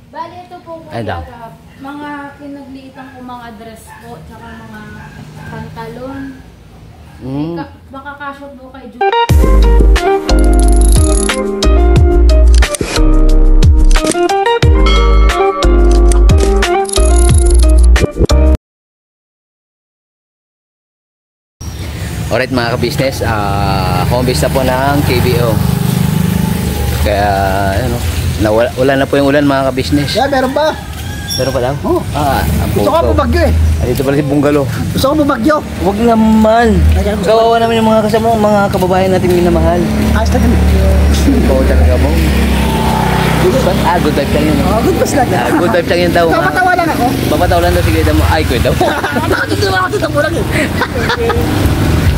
Bali, ito po Ay, daw. kuya, mga kinagliitang po mga dress po, tsaka mga pantalon. Baka kasya po kay Julie. Alright mga ka-business, home base na po ng KBO. Kaya ano, wala na po yung ulan mga ka-business. Yeah, meron pa. Meron pa daw? Oh. Ang Gusto ko bumagyo eh. Dito pala si Bunggalo. Gusto ko bumagyo. Huwag naman. Kawawa naman yung mga kasama, mga kababayan natin minamahal. Ayos na ganun. Oo talaga mo. Good type lang yun. Oh, good bus lang. Good type lang yun daw. Papatawa lang ako. Papatawa lang daw, sige daw mo. Ay, kuya daw. Nakatitiwa ako dito mo lang eh.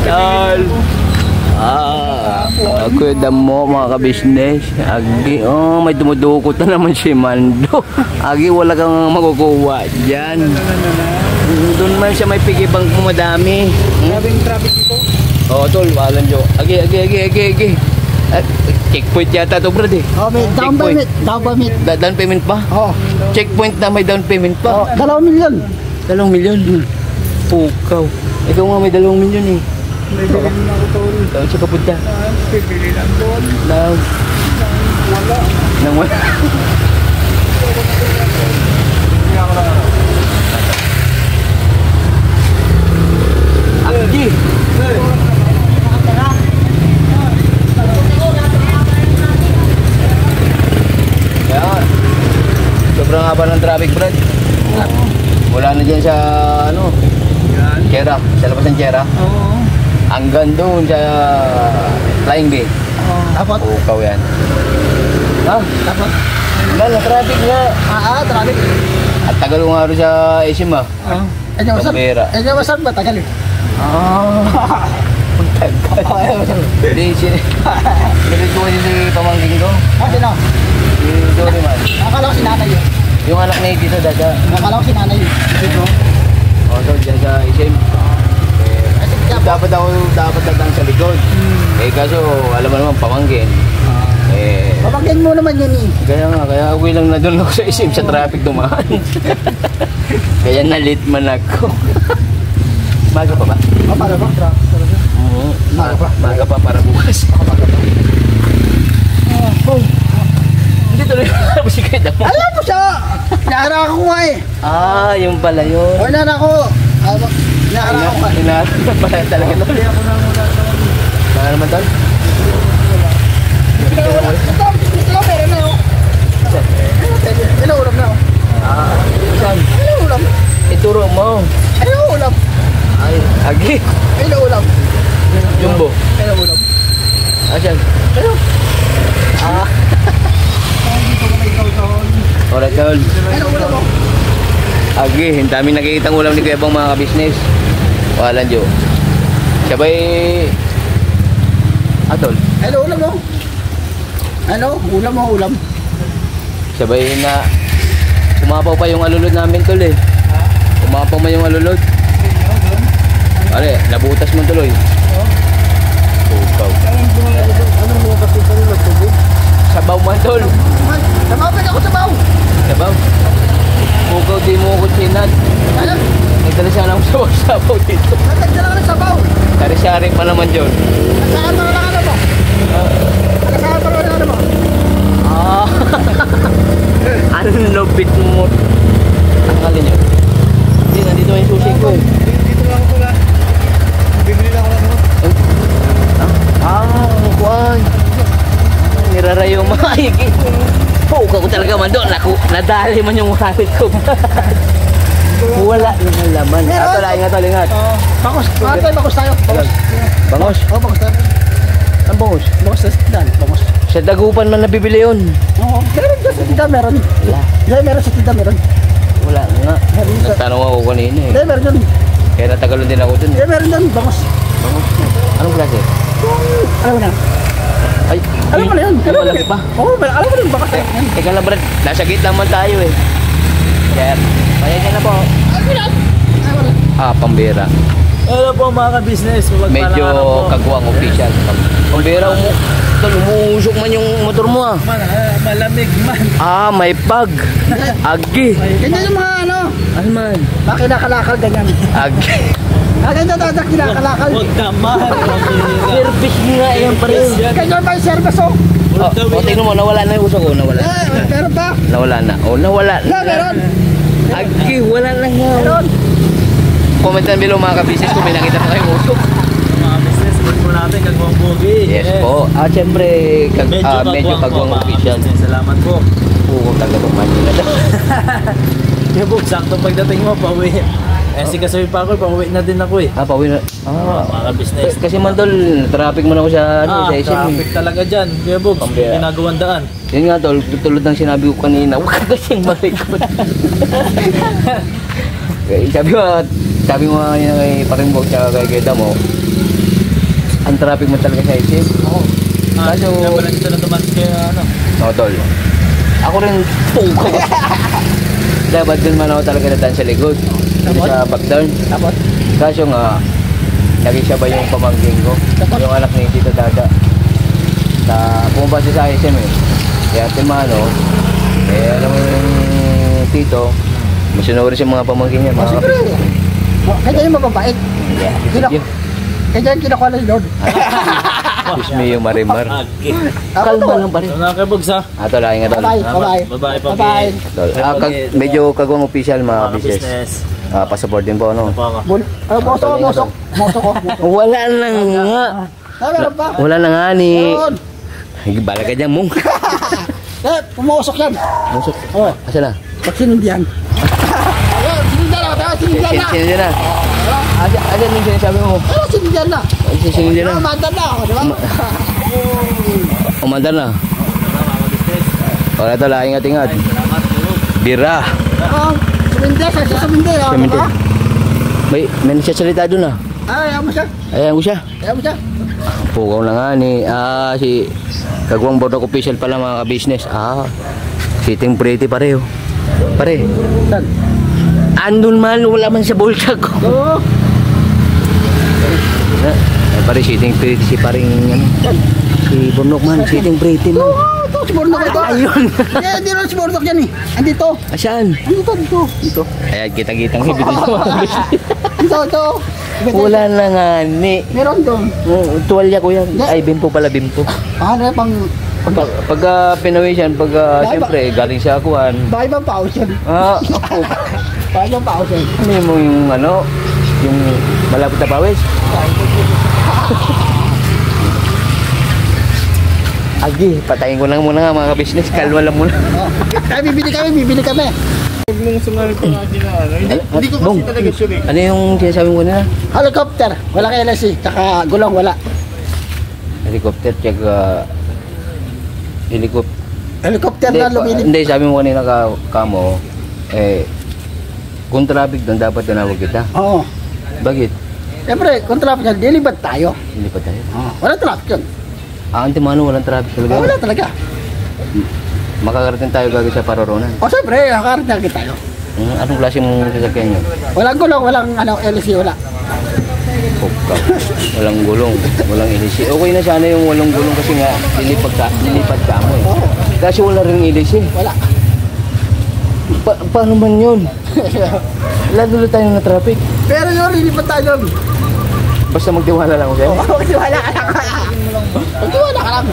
Tol. Kuya daw mo mga ka-business. Agi, may dumudukot na naman si Mando. Agi, wala kang makukuha dyan. Doon man siya may pigibang pumadami. Grabing traffic dito. Oo, tol, walang jo. Agi. Checkpoint yata to, brad eh. Oh, may down payment. Down payment. Down payment pa? Oh. Checkpoint na may down payment pa. Oh, 2 milyon. 2 milyon? Pukaw. Ikaw nga may 2 milyon eh. May bilhin na ako tol. Saan siya kapunta? Bibili lang doon. Wala. Nang wala. Akdi. Kaya sobrang haba ng traffic, Brad. Wala na dyan sa ano, Chera, sa labas ng Chera. Oo. Hanggang doon sa Flying Bay. Dapat. Pukaw yan. Ha? Dapat. Wala, traffic nga. Traffic. At tagal ko nga rin sa SM ah. Oo. Pambira. Wasan ba? Tagal eh. Hindi, sinunod ko si pamangking ko. Sino? Si Jory man. Akala ko si nanay eh. Yung anak na dito dada. Akala ko si nanay eh. Dito. So dyan sa SM. Dapat datang sa likod. Kaso alam mo naman pamangkin. Pamangkin mo naman yun eh. Kaya uwi lang na doon ako sa SM sa traffic dumaan. Kaya na-late man ako. Maga pa ba? Maga pa? Traffic talaga. Oo. Maga pa para bukas. Maga pa. Hindi tuloy ako si Keda mo. Alam mo siya! Naara ko nga eh. Yung pala yun. O, naara ko. Naara ko nga. Inaara pala talaga tol. Baka naman tol? Ito, pera na yun. Ilang ulam na yun. Saan? Ilang ulam. Ituro mo. Ilang ulam. Ay, agi. Ilang ulam. Jumbo. Ilang ulam. Asan? Ilang. Alright tol. Ilang ulam mo. Agi, hindi namin nakikita ang ulam ni Kuya Bang mga ka-business. Walang jo. Sabay... Tol. Ilang ulam mo. Ano? Ulam mo, ulam. Sabay na... Umapaw pa yung alulod namin tol eh. Umapaw pa yung alulod. Pare, nabutas mo tuloy. Pukaw. Anong mo kasi sa ulam? Sabaw man tol. Namapin ako sa baw. Sabaw. Pukaw di mo ko sinad. Alam? Nagdala siya ng sabaw dito. Natagda lang sa baw. Sari-sari pa naman yun. Saan mo lang ano mo? Saan mo lang ano mo? Anong lobit mo? Tanggalin yun. Hindi, nandito yung susi ko eh. Dito lang ako lang. Bibili lang ako lang. Kuwan. Nirarayo maayag eh. Pukaw ko talaga man doon. Nadali man yung wallet ko. Wala naman laman. Tol, ingat. Bangos. Bangos tayo. Bangos? Oo, bangos tayo. Ang bangos? Bangos tayo. Bangos. Sa dagupan man nabibili yun. Oo. Meron dyan sa tinda, meron. Wala. Meron sa tinda, meron. Wala nga. Nagtanong ako kanina eh. Meron dyan. Kaya natagalon din ako dun eh. Meron dyan, bangos. Bangos? Anong klase? Alam mo na. Ay, Alam mo na yun. Yung malaki pa. Oo, alam mo na yung bangos tayo. Teka lang Brad, nasa gitna man tayo eh. Sir, kaya ka na po. Ay, wala. Pambira. Hello po mga ka-business. Medyo kagwang official. Kung bira mo, tol, umuusok man yung motor mo ah. Malamig man. Ah, may pag. Agi. Ganyan yung mga ano. Ano man? Kinakalakal ganyan. Agi. Ganyan daw kinakalakal. Huwag naman. Service nga yan pa rin. Ganyan ba yung service oh? O, tingnan mo, nawala na yung usok ko. Nawala. Meron ba? Nawala na. O, nawala na. Meron. Agi, wala na nga. Meron. Comment down below mga ka-business kung may nakita pa kayong usok. Mga business, huwag po natin kagawang bugi. Yes po. Siyempre, medyo kagwang official. Salamat po. Pukong tagalong Manila. Kaya po, sakto pagdating mo, pauwi. Si Kasoy pa ako, pauwi na din ako eh. Pauwi na. Mga business. Kasi man tol, traffic mo na ako sa sa SM. Traffic talaga dyan. Kaya po, Pambira. ginagawang daan. Yun nga tol, tulad ng sinabi ko kanina, huwag ka kasing malikot. sabi mo kanina kay Parimbog tsaka kay Geda mo, ang traffic mo talaga sa SM. Oo. Kaso, Kaya pala dito na tumatis kaya ano. no tol, ako rin pukaw. Dapat dun man ako talaga nadaan sa likod. Dito sa backdown. Tapos? Kaso nga, naging siya ba yung pamangking ko? Yung anak ni Tito Dada. Pumaba siya sa SM eh. Kaya timano, alam mo yung Tito, masunod siya mga pamangkin niya. Mga Siyempre. Kaya yung mababait. kapatid. Kaya yung kinukuha na si Lord. Excuse me yung marimar. Okay. Kalma lang pa rin. So mga kabugs ha. Ato lang nga tol. Bye-bye. Bye-bye. Bye-bye po. Bye-bye. Tol. Medyo kagwang official mga Mga business. business. Passport din po ano. Po ako. Mosok ko. Wala na nga. Meron ba? Wala na nga ni. Meron. Bala ka dyan mong. Pumusok yan. Musok. Oh, Asa na? pag sinindihan. Ayun, sinindihan na. Sinindihan na. Sino na? Asa yung sinasabi mo? Ayun, sinindihan na. Sino na? Umandar na ako, di ba? Umandar na. Mga business. Wala ito lang, ingat-ingat. Salamat po. Bira. Sumindi, sa sumindi. Sumindi. May nagsasalita doon ah. Ayaw mo siya. Ayan ko siya. Ayaw mo siya. Pukaw na nga ni. Si Kagwang Boardwalk official pala mga ka-business. Sitting pretty pareho. Pare. Saan? Andun man, wala man sa bulsa ko. Oo. Pare, sitting pretty si paring si Burnok man, sitting pretty man. Oo, ito, si Bordok ito. Ayun. Hindi rin si Bordok yan eh. Andito. Saan? Dito. Dito. Ayan, kitang-kitang hibit dito. Ito. Wala na nga ni. Meron doon. Tuwalya ko yan. Ay, bimpo pala, bimpo. Ano pang... Pagka pinawisan, siyempre, galing sa akuan. Baka ibang paus yan. Ako. Baka ibang paus yan. Ano mo yung yung malapit na pawis? Agi, patayin ko lang muna nga mga ka-business. Kalma lang muna. Kaya bibili kami. Hindi ko kasi talaga sure eh. Ano yung sinasabi mo na? Helicopter. Wala kay LSC. Tsaka gulong wala. Helicopter, check helicopter. Helicopter na lumilip. Hindi, sabi mo kanina kamo, kung traffic doon, dapat tinawag kita. Oo. Bakit? Siyempre, kung traffic yan, dilibad tayo. Hindi pa tayo. Wala traffic yun. Antimano, walang traffic talaga. Wala talaga. Makakarating tayo gagawin sa Paroronan. O siyempre, nakarating tayo. Anong klase mong sasakyan nyo? Walang gulong, walang LSC, wala. Walang gulong, walang ilisi. Okay na sana yung walang gulong kasi nga lilipad ka mo eh. Kasi wala rin ilisi. Wala. Paano man yun? Lalo tayo na traffic. Pero yun, lilipad tayo doon. Basta magtiwala lang, okay? Magtiwala ka lang. Magtiwala ka lang.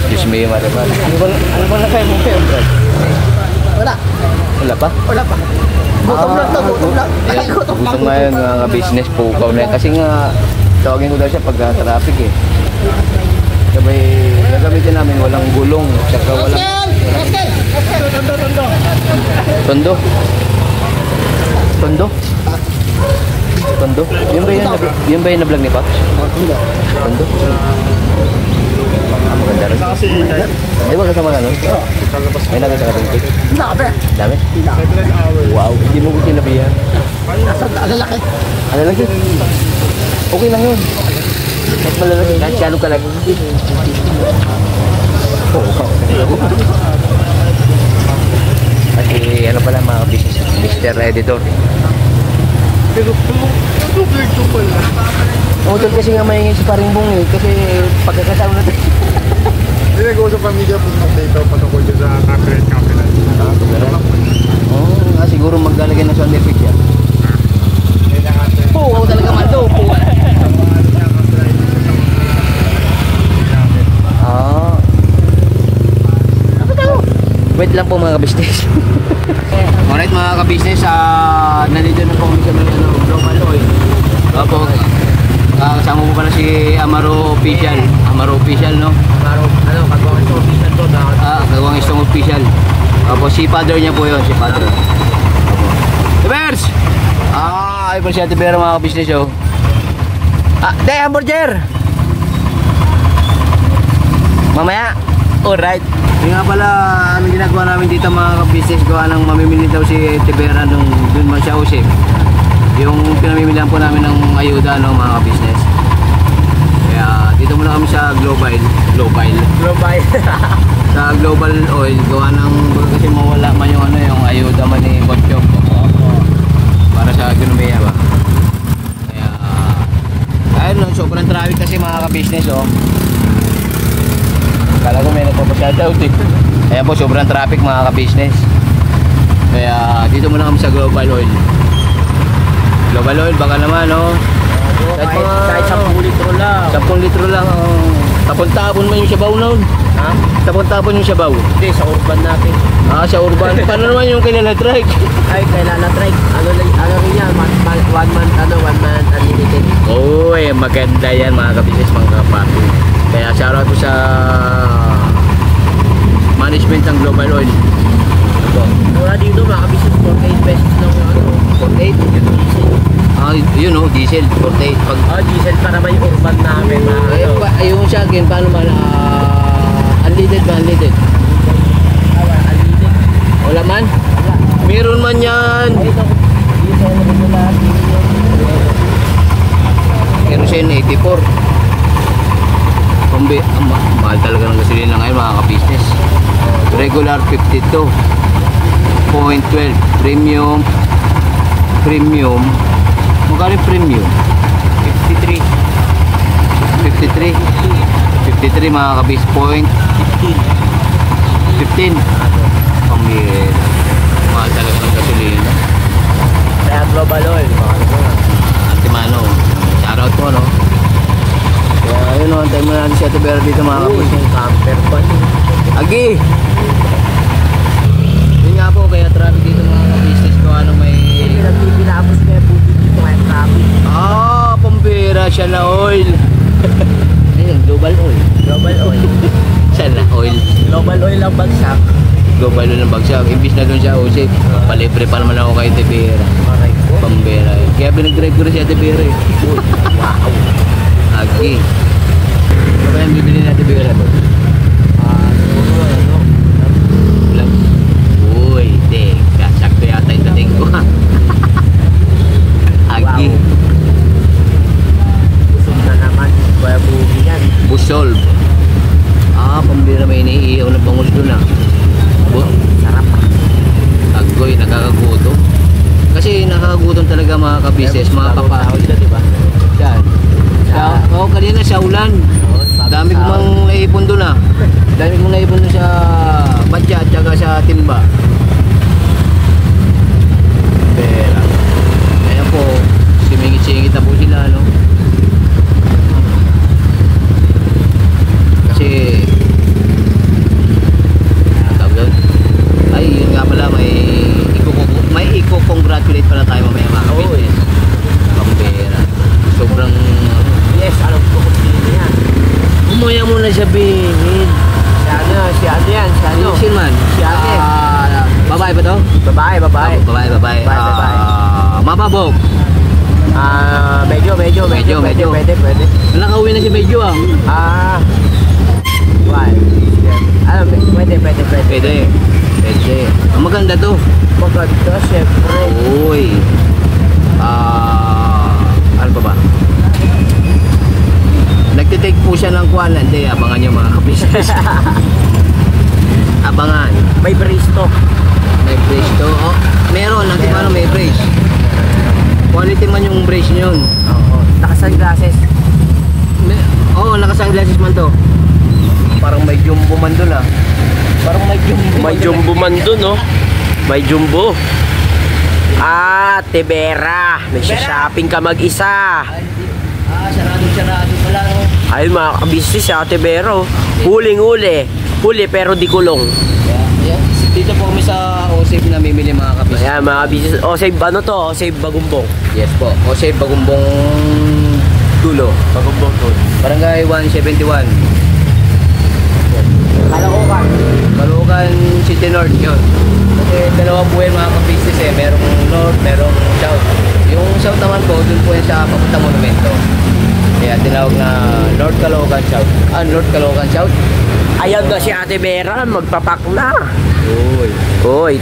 Diyos me, Mariman. Ano ba na kayo mo kayo, Brad? Wala. Wala pa? Wala pa. Gutom lang to, gutom lang. Ay, gutom lang. Gusto nga yun, mga business pukaw na yan. Kasi nga, tawagin ko daw siya pag traffic eh. Sabay, gagamitin namin walang gulong. Tsaka walang... Rascal! Tondo? Tondo? Tondo? Yun ba yung na-vlog ni Pops? Tondo? Maganda rin. Di ba kasama ka nun? May nakita ka rin cake? Hindi ka, pre. Dami? Wow, hindi mo ko sinabihan. Lalaki. Ano lagi? Okay lang yun. Kahit malalaki, kahit kano ka lang. Kasi ano pala mga business, Mr. Editor. Pero ito pala. Utol kasi nga maingin si paring Bong eh. Kasi pagkakasama natin. Hindi nag-uusap kami dyan po dito patungkol dyan sa copyright. Oo, siguro maglalagay ng sound effect yan. Oo, talaga maldo. Ah. Wait lang po mga ka-business. Alright mga ka-business, nandito na po kami sa mga Global Oil. Tapos, kasama po pala si Amaro Official. Amaro Official, no? Kagawang ito, official to. Kagawang Istong Official. Tapos si father niya po yun, si father. Tibers! Ay po si Ate Vera mga ka-business, oh. Day, hamburger! Mamaya. Alright. Yung nga pala, ano ginagawa namin dito mga ka-business, gawa ng mamimili daw si Tibera nung dun man siya usip. Yung pinamimilihan po namin ng ayuda, no, mga ka-business. Kaya dito muna kami sa Global. Sa Global Oil, gawa ng kasi mawala man yung ano, yung ayuda man ni Botchok. Para sa ekonomiya ba. Kaya ayun, no, sobrang traffic kasi mga ka-business, oh. Kala ko may nagpapashoutout eh. Ayan po, sobrang traffic mga ka-business. Kaya dito muna kami sa Global Oil. Global Oil, baka naman, no? Kahit 10 litro lang. 10 litro lang. Tapon-tapon man yung sabaw noon. Ha? Tapon-tapon yung sabaw. Hindi, sa urban natin. Sa urban. Paano naman yung kilala trike? Ay, kailangan try. Ano rin yan? One month unlimited. Uy, maganda yan mga ka-business, mga kapapi. Kaya shoutout po sa management ng Global Oil. Ito. Mura dito mga kabisnes, 48 pesos lang yung ano. 48? Yun o, diesel. 48. Diesel pa naman yung urban namin. Yung sa akin, paano man? Unleaded ba? Unleaded? Unlimited. Wala man? Meron man yan. Kerosene 84. Mahal talaga ng gasolina ngayon mga ka-business. Regular 52.12. Premium magkano premium? 53 mga ka-base point 15 pamir mahal talaga ng gasolina. Kaya Global Oil Antimano, shoutout po, no? Kaya yun, no, antay mo natin si Ate Vera dito mga ka-business. camper pa. Agi! Yun nga po, kaya traffic dito mga ka-business ko, ano may... Pinapos kaya buti dito kaya traffic. Pambira, siya na oil. Ayun, Global Oil. Global Oil. Siya na oil. Global Oil ang bagsak. Global Oil ng bagsak. Imbis na doon siya usip, palibre pa naman ako kay Ate Vera. Maray ko. Pambira. Kaya pinag-drive ko rin si Ate Vera eh. Wow. Agi. Ano ba yung bibili natin Vera to? Ulam. Uy, teka. Sakto yata yung dating ko. Agi. Busog na naman. Kaya bugi yan. Busol. Pambira may iniihaw na bangus doon ah. Sarap. Agoy, nakakagutom. Kasi nakakagutom talaga mga ka-business, mga kapahod. Diba? Yan. Kanina sa ulan. Dami ko mang naipon doon ah. Dami kong naipon doon sa badya at saka sa timba. Pera. Kaya po, simingit-singit na po sila, no? Kasi ay, yun nga pala, may i-congratulate pala tayo mamaya mga ka-business. Pambera. Sobrang Yes, alam ko kung sino yan. umuya mo na sabihin. Si ano yan? Si ano? Si man? Si ate. Babae ba to? Babae. Babae. Mababog. Medyo. Pwede. Nakauwi na si Medyo ah. Why? Pwede. Pwede. Ang maganda to. Maganda, syempre. Uy. Ano pa ba? Nagtitake po siya ng kuwan. Hindi, abangan nyo mga ka-business. Abangan. May brace to. May brace to. Meron. Natin paano may brace. Quality man yung brace nyo yun. Oo. Naka-sunglasses. Oo, naka-sunglasses man to. Parang may jumbo man dun ah. Parang may jumbo. May jumbo man dun, no? May jumbo. Ah, Tibera. Nagsha-shopping ka mag-isa. Sarado pala no. Ayun mga kabisnes si Ate Vera. Oh. Huling-huli. Huli pero di kulong. Yeah. Dito po kami sa Osave na mimili mga kabis. Ayan mga kabisnes. O save ano to? O save Bagumbong. Yes po. Osave Bagumbong Dulo. Bagumbong to. Barangay 171. Caloocan. Caloocan City North yun. Kasi dalawa po yung mga kabisnes eh. Merong North, merong South. Yung South naman po, dun po yan sa papuntang monumento. Kaya tinawag na North Caloocan South. Ah, North Caloocan South. Ayan na si Ate Vera. Magpapak na. Uy. Hoy.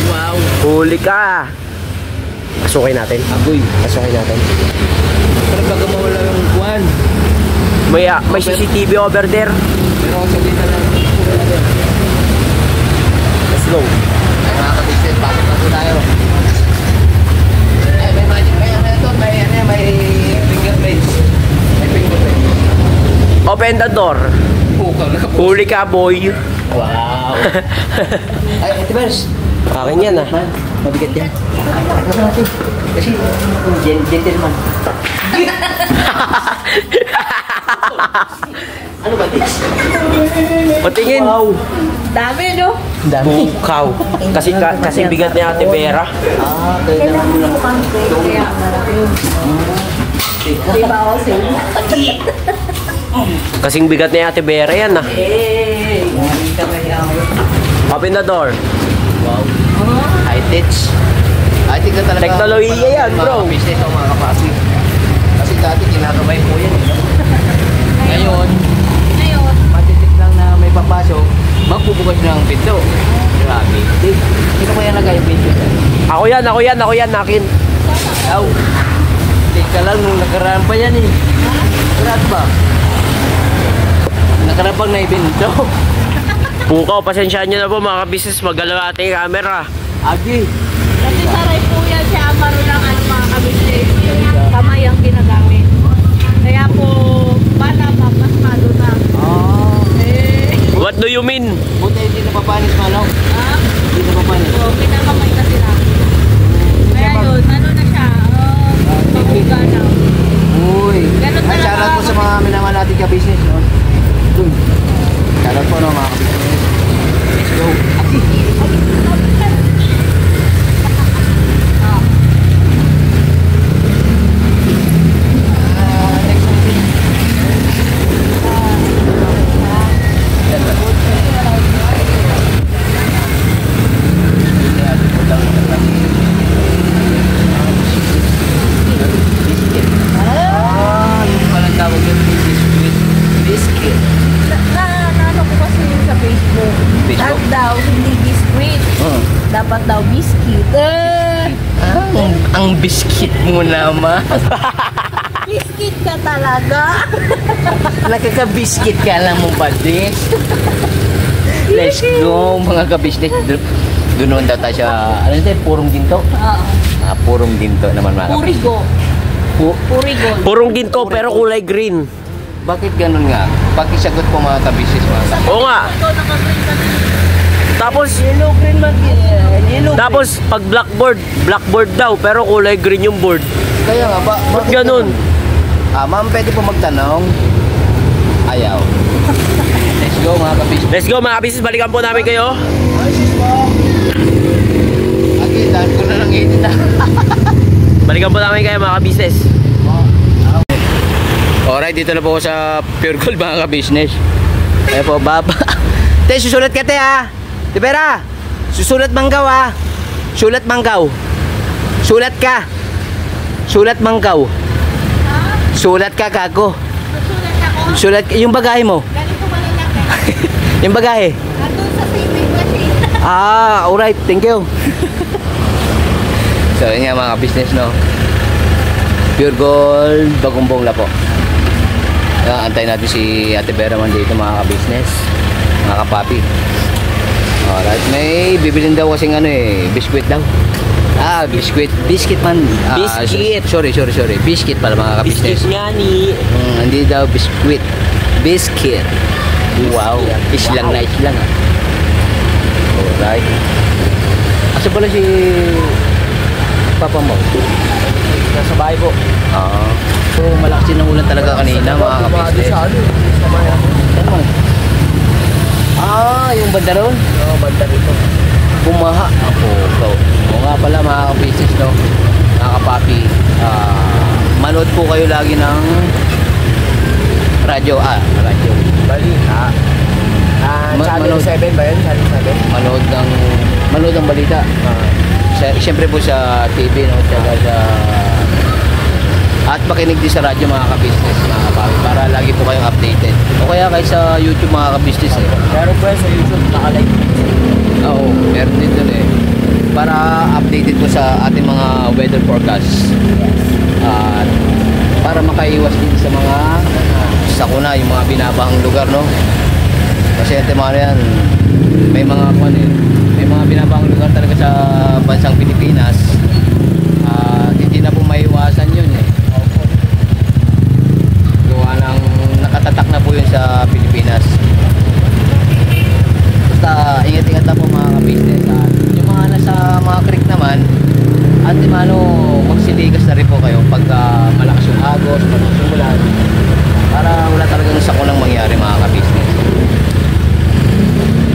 Wow. Huli ka. Pasukin natin. Agoy. Pasukin natin. Pero baga mawala yung kuwan. May CCTV over there. Pero kung sabihin na lang, Let's go. ay mga kabisnes, bakit na po tayo? Ay, may magic, may fingerprints. May fingerprints. Open the door. Pukaw na po. Huli ka, boy. Wow. Ay, ito Bers. Akin yan ah. Mabigat yan. Ano natin? Kasi, gentleman. Ano ba this? Patingin. Dami, no? Dami. Bukaw. Kasi bigat ni Ate Vera. Ah, kaya naman mo lang. Kaya, diba ako sa'yo? Kasing bigat ni Ate Vera yan ah. Open the door. Wow. High-tech. High-tech na talaga. Teknolohiya yan, bro. Mga business o mga kapasi. Kasi dati kinakabay po yan. Ngayon, matitik lang na may papasok, magbubukas na ang pinto. Grabe. Sino kaya nag-i-pinto? Ako yan, akin. Yaw. Teka lang, nung nakaraan pa yan eh. Karat ba? Nakaraan pang na-ibinto. Bukaw, pasensyaan nyo na po mga business. Magalaw ating camera. Agi. Kasi saray po yan siya amaro lang ano mga kabisnes. Kamay ang ginagamit. Kaya po, bata pa, mas malo na. What do you mean? Buti hindi napapanis malaw. Ha? Hindi napapanis. So, pinakamay na sila. Kaya yun, ano na siya, mahuga na. Uy. Ganun Ay, talaga shoutout po ako. sa mga minamahal natin ka-business. No? Shoutout po no, mga ka-business. Let's go. Biscuit. Ano ko kasi yun sa Facebook. Facebook? Dapat daw, hindi biscuit. Dapat daw biscuit. Ang biscuit mo naman. Biscuit ka talaga. Nagkaka-biscuit ka lang mo ba, Des? Let's go, mga ka-business. Doon naman daw tayo sa, ano ito, purong ginto? Oo. Ah, purong ginto naman mga ka-business. Purigo. Purigo. Purong ginto pero kulay green. Bakit ganun nga? Pakisagot po mga ka-business mga ka. Oo nga. Ito naka-green ka na. Tapos, Yellow green man yellow. tapos pag blackboard daw pero kulay green yung board. Kaya nga, Ba't bakit ganun? Ah, ma'am, pwede po magtanong? Ayaw. Let's go mga ka-business. Let's go mga business, balikan po namin kayo. Okay, dahil ko na lang edit na. Balikan po namin kayo mga business. Alright, dito na po ako sa Pure Gold mga ka-business. Ayan po, baba. Te, susulat ka te ha. Di Vera, susulat manggaw ha. Sulat manggaw. Sulat ka. Sulat manggaw. Sulat ka, kako. Susulat ako. Sulat, yung bagahe mo. Ganito ba nila? Yung bagahe. Nandun sa swimming machine. Ah, alright, thank you. So, yun nga mga business, no? Pure Gold, Bagumbong Lapo. Antayin natin si Ate Vera man dito mga ka-business, mga kapapi. Alright, may bibilin daw kasing ano eh, biskwit daw. Biskwit man. Biscuit. Sorry. Biscuit pala mga Biscuit kabisnes. nga ni. Hindi daw biskwit. Biscuit. Wow. Islang na islang ah. Alright. Asa pala si Papa mo? Nasa bahay po. So malakas din ang ulan talaga kanina mga kabisnes. Yung banda ron? Oo, banda rito. Bumaha. Oo nga pala mga kabisnes, no? Mga kapapi. Manood po kayo lagi ng radyo. Radyo. Balita. Channel 7 ba yun? Channel 7? Manood ng balita. Siyempre po sa TV, no? Tsaka sa... At makinig din sa radyo mga kabisnes, mga kapapi, para lagi po kayong updated. O kaya kahit sa YouTube mga kabisnes eh. Meron po yan sa YouTube, naka-like. Oo, meron din dun eh. Para updated po sa ating mga weather forecast. At para makaiwas din sa mga sakuna, yung mga binabahang lugar, no? Kasi antimano yan, may mga binabahang lugar talaga sa bansang Pilipinas. Hindi na po maiwasan yun eh. Gawa ng nakatatak na po yun sa Pilipinas. Basta ingat-ingat na po mga ka-business. Yung mga nasa mga creek naman, antimano, magsiligas na rin po kayo pag malakas yung agos, malakas yung ulan, para wala talagang sakunang mangyari mga ka-business.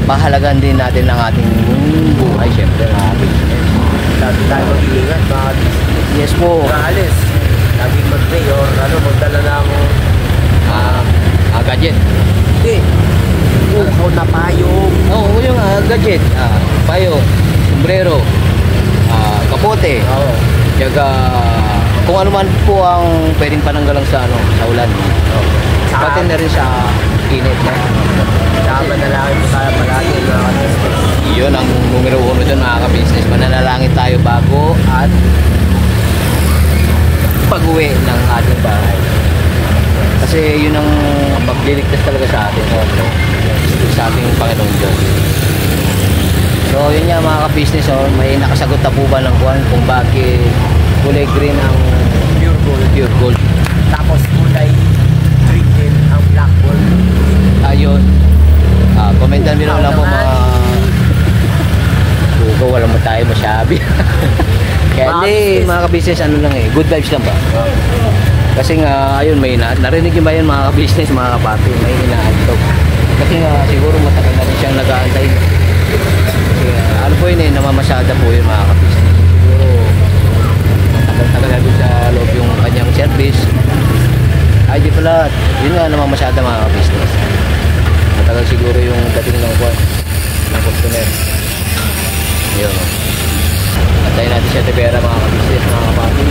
Pahalagan din natin ang ating buhay syempre mga business. Lagi tayo mag-iingat, mga Yes po. alis. Laging mag-pray or magdala na ako. Gadget. Hindi. Uko na payong. Oo, yung gadget. Payo, sombrero, kapote. Oo. Yaga, kung ano man po ang pwedeng pananggalang sa sa ulan. Pati na rin sa init. Sama na lang po tayo palagi mga ka-business. Yun ang numero 1 dun mga ka-business. Mananalangin tayo bago at pag-uwi ng ating bahay. Kasi yun ang magliligtas talaga sa atin. Sa ating Panginoon Diyos. So yun nga mga ka-business, may nakasagot na po ba ng buwan kung bakit kulay green ang pure gold. Tapos kulay green din ang black gold. Ayun. Komentan nyo lang po mga Hugo, wala mo tayo masyabi. Kaya hindi mga ka-business, ano lang eh, good vibes lang ba? Kasi nga, ayun, may narinig yung ba yan mga ka-business, mga kapati, may inaantog. Kasi nga, siguro matagal na rin siyang nag-aantay. Kasi ano po yun eh, namamasada po yun mga ka-business. Siguro, tagal-tagal na doon sa loob yung kanyang service. Ay, di pala, yun nga, namamasada mga ka-business. Matagal siguro yung dating ng buwan, ng customer. Yun, no? Antayin natin siya Tibera mga ka-business, mga kapati.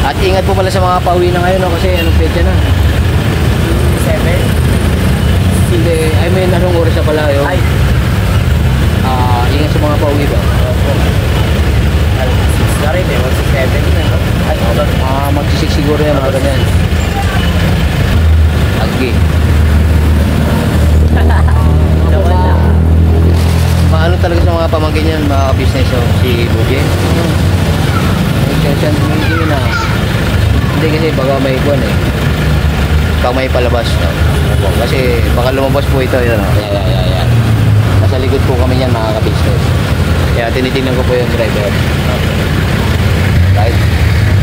At ingat po pala sa mga pauwi na ngayon, no? Kasi anong petsa na? 7? Hindi, I mean, anong oras na pala yun? Ay. Ingat sa mga pauwi ba? Ay, 6 na rin eh, 7 na no? Ay, magsisik siguro yan, mga ganyan. Agi. Maano talaga sa mga pamangkin yan, mga business, so, si Buje. Hindi na. Hindi kasi baka may kuwan eh. Baka may palabas. No? Kasi baka lumabas po ito. Yun, no? Yan. Nasa likod po kami yan mga ka-business. Kaya tinitingnan ko po yung driver. Right?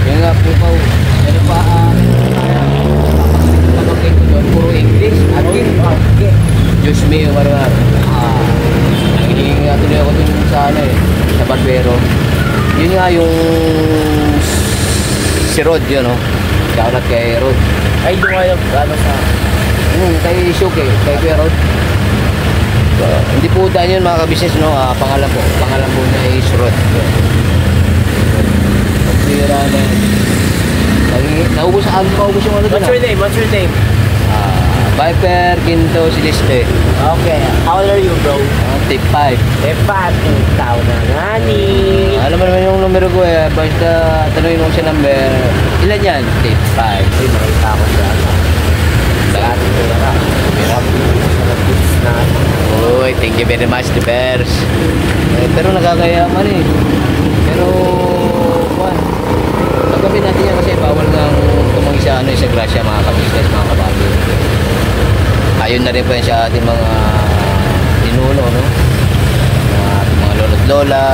Yung nga po po. Ano pa pamangkin ko doon, puro English. Agi. Diyos mio, marungar. Nangihingi nga tuloy ako dun sa ano eh, sa barbero. Yun nga yung si Rod yun, no? Shoutout kay Rod. Ay, doon kayo, ano sa... Kay Shuke, kay Kuya Rod. So, hindi po daan yun mga ka-business, no? Pangalan po niya is Rod. Pagtira na yun. Naubos yung ano doon. What's your name? Viper Quinto Celeste. Okay, how old are you, bro? Tip 5. Tao na ngani. Alam mo naman yung numero ko eh. Basta tanongin mo sa number. Ilan yan? Tip 5. Ay, makita ako siya. Uy, thank you very much, the bears. Pero nakakayaman eh. Pero, what? Pagkabin natin yan kasi bawal nang tumanggi sa sa grasya mga ka-business, mga kabago. Ayun na rin po yan sa ating mga ninuno, no? Ating mga lolo't lola.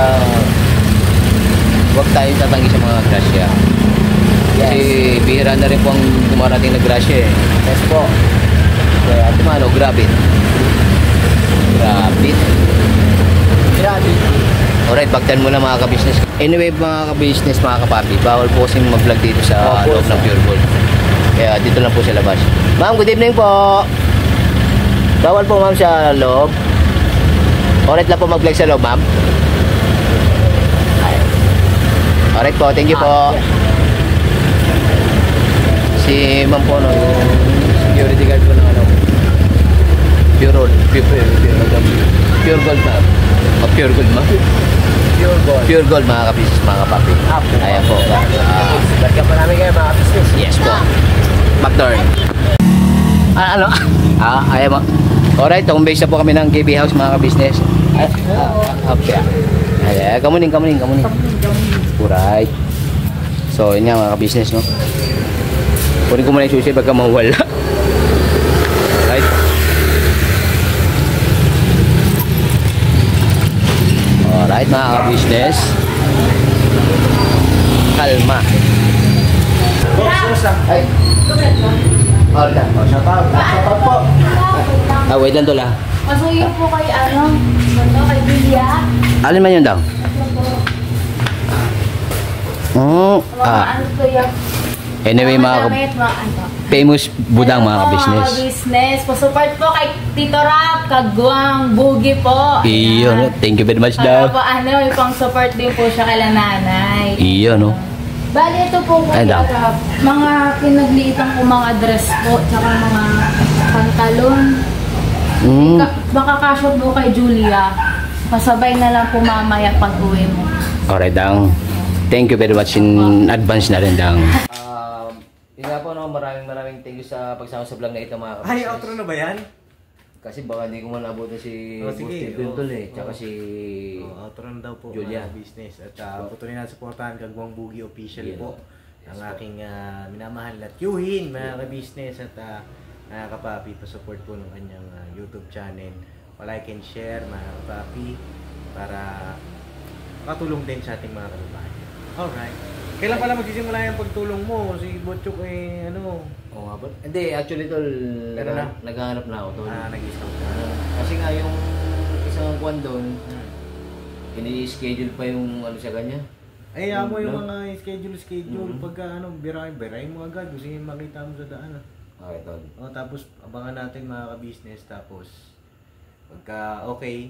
Huwag tayong tatanggi sa mga grasya. Kasi bihira na rin po ang dumarating na grasya eh. Yes po. Kaya tumano, grab it. Alright, bagtan mo na mga ka-business. Anyway mga ka-business, mga kapapi, bawal po kasing mag-vlog dito sa loob ng Pure Gold. Kaya dito lang po sa labas. Ma'am, good evening po. Bawal po ma'am sa loob. Alright lang po mag-vlog sa loob, ma'am. Alright po, thank you po. Si ma'am po, no, yung security guard po ng ano, Pure Gold, Pure Gold ma'am. Pure Gold ma'am. Pure Gold mga ka-business, mga kapapi. Ayan po. Balikan pa namin kayo mga business. Yes po. Backdoor. Ano? Ayan mo. Alright, home-base na po kami ng KB House mga ka-business. Okay. Ayan, kamuning. Alright. So, yun nga mga ka-business, no? Kunin ko muna yung susi pagka mawala. Alright. Alright mga ka-business. Kalma. Ay. Alright. Shoutout po. Wait lang tol ah. Masuyo po kay kay Julia. Alin man yun daw? Ano to yan? Anyway mga famous budang mga ka-business. Business. Pasupport po kay Tito Rap, Kagwang, Bugi po. Iyo, thank you very much daw. Po, may pang support din po siya kay nanay. Iyo, no? Bali, ito po kay daw? Rap. Mga pinagliitan ko mga dress po, tsaka mga pantalon. Baka kasya po kay Julia. Pasabay na lang po mamaya pag uwi mo. Alright, dang. Thank you very much in advance na rin, dang. Yun nga po, no, maraming thank you sa pagsama sa vlog na ito mga Ay, kapatid. outro na ba yan? Kasi baka hindi ko man abutin si sige, Steven tol eh. Tsaka si Outro na daw po Julia. mga business. At patuloy na supportahan Kagwang Bugi Official Yeah. po. Ang aking minamahal at yuhin mga ka-business at mga kapapi. Pasupport po ng kanyang YouTube channel. Pa-like and share mga kapapi para makatulong din sa ating mga kababayan. Alright. Kailan pala magsisimula yung pagtulong mo? Si Botchuk ano? Oo nga ba? Hindi, actually tol, naghahanap na ako tol. Nag-scout ka. Kasi nga yung isang kwan doon, ini-schedule pa yung ano sa kanya. Ay, mo yung mga schedule. Pagka biray mo agad. Gusto yung makita mo sa daan. Okay, tol. Tapos abangan natin mga ka-business. Tapos pagka okay,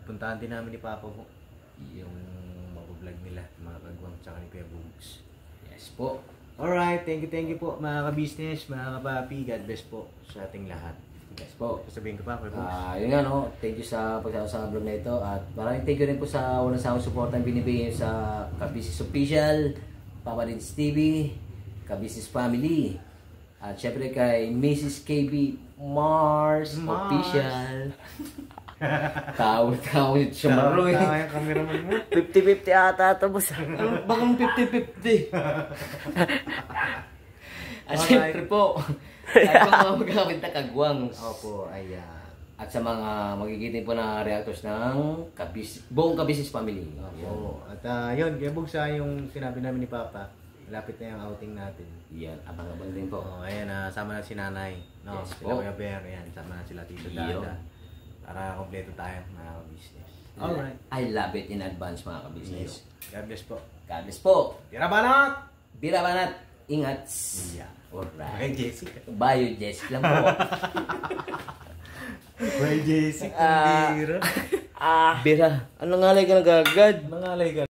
puntahan din namin ni Papa po yung vlog nila, mga Kagwang tsaka ni Kuya Bugs. Yes po. Alright, thank you po mga ka-business, mga kapapi. God bless po sa ating lahat. Yes po. Sabihin ko pa, Kuya Bugs. Yun nga no, thank you sa pagsama sa vlog na ito at maraming thank you rin po sa unang samang support na binibigay sa Ka-Business Official, Papa Rins TV, Ka-Business Family, at syempre kay Mrs. KB Mars Official. Tawag siya maro eh. Yung cameraman mo. 50-50 ata ito, boss. Bakang 50-50. At syempre po, sa mga magkakapit na Kagwang. Opo, ayan. At sa mga magigiting po na reactors ng buong Ka-Business Family. Opo. At yun, Kuya Bugs, yung sinabi namin ni Papa, malapit na yung outing natin. Yan, abang-abang din po. Ayan, sama na si Nanay. No, Yes sila po. Kuya Bear, ayan, sama na sila Tito Dada. Para kompleto tayo mga ka-business. Alright. I love it in advance mga ka-business. God bless po. God bless po. Tira banat! Bira banat. Ingat. Yeah. Alright. Okay, Jessica. Bye, Jessica lang po. Bye, Jessica. Bira. Bira. Ano ngalay ka nagagad? Mangalay ka.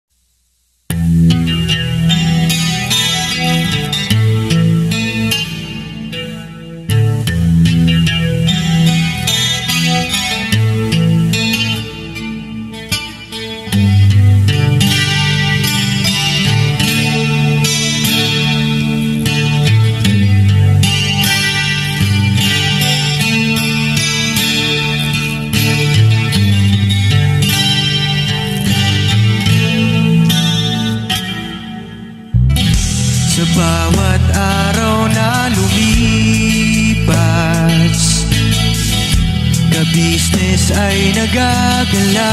business ay nagagalak.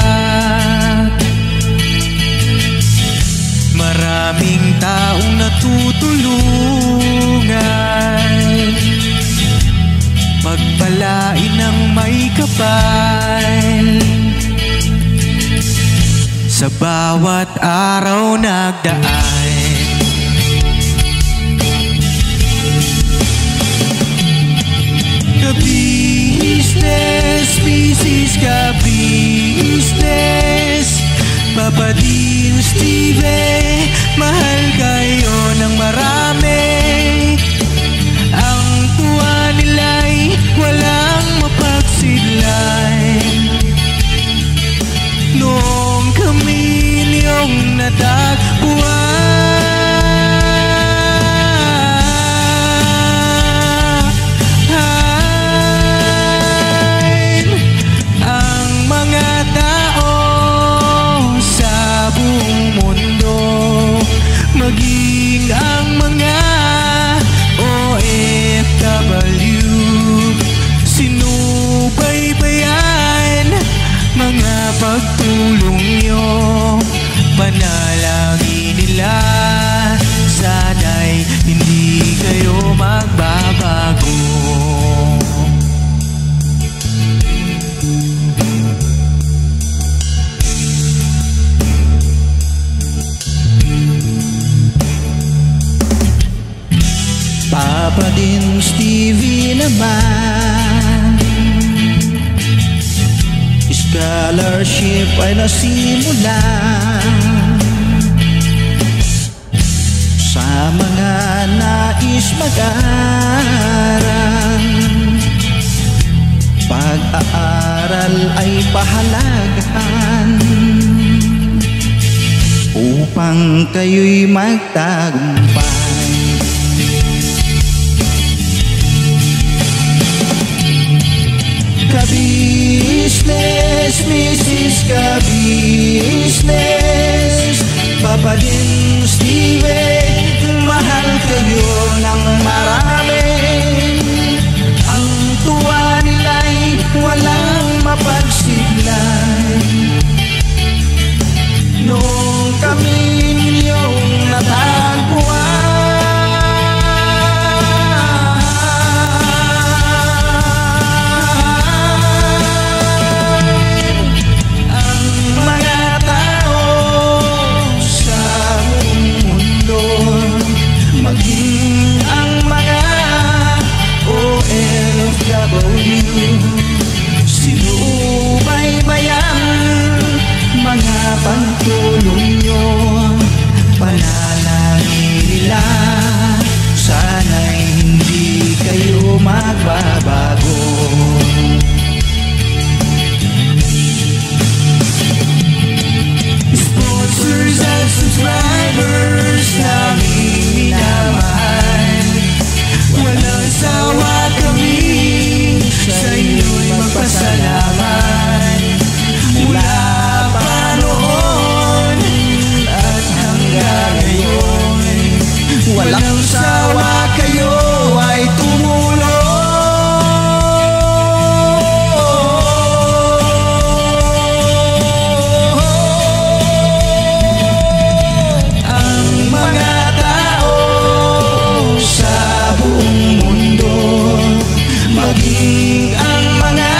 Maraming taong natutulungan, pagpalain ng may kapal. Sa bawat araw nagdaan, ka-business, business, ka-business. Papa Dean, Steve, mahal kayo ng marami. Ang tuwa nila'y walang mapagsidlay. Noong kami niyong natagpuan, ang mga tao sa buong mundo, maging ang mga OFW, sinubaybayan mga pagtulong nyo. Panalangin nila, sana'y hindi kayo magbabago. Papa Dean, Stevie naman, scholarship ay nasimula sa mga nais mag-aral. Pag-aaral ay pahalagahan upang kayo'y magtagumpay. Ka-business, Mrs. Ka-business, Papa Dean, Steve, mahal kayo ng marami. Ang tuwa nila'y walang mapagsiglay. Noong kami ninyong natagpuan, maging ang mga OFW, sinubaybayan mga pagtulong nyo. Panalangin nila, sana'y hindi kayo magbabago. Sponsors and subscribers namin minamahal, walang sawa kami sa inyo'y magpasalamat. Mula pa noon at hanggang ngayon, walang sawa kayo ay tumulong. Maging ang mga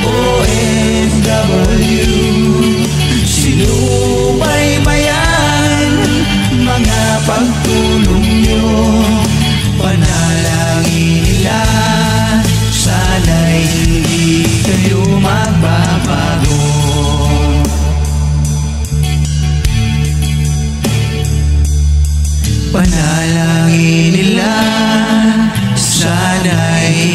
OFW, sinubaybayan mga pagtulong nyo. Panalangin nila, sana'y hindi kayo magbabago. Panalangin nila, sana'y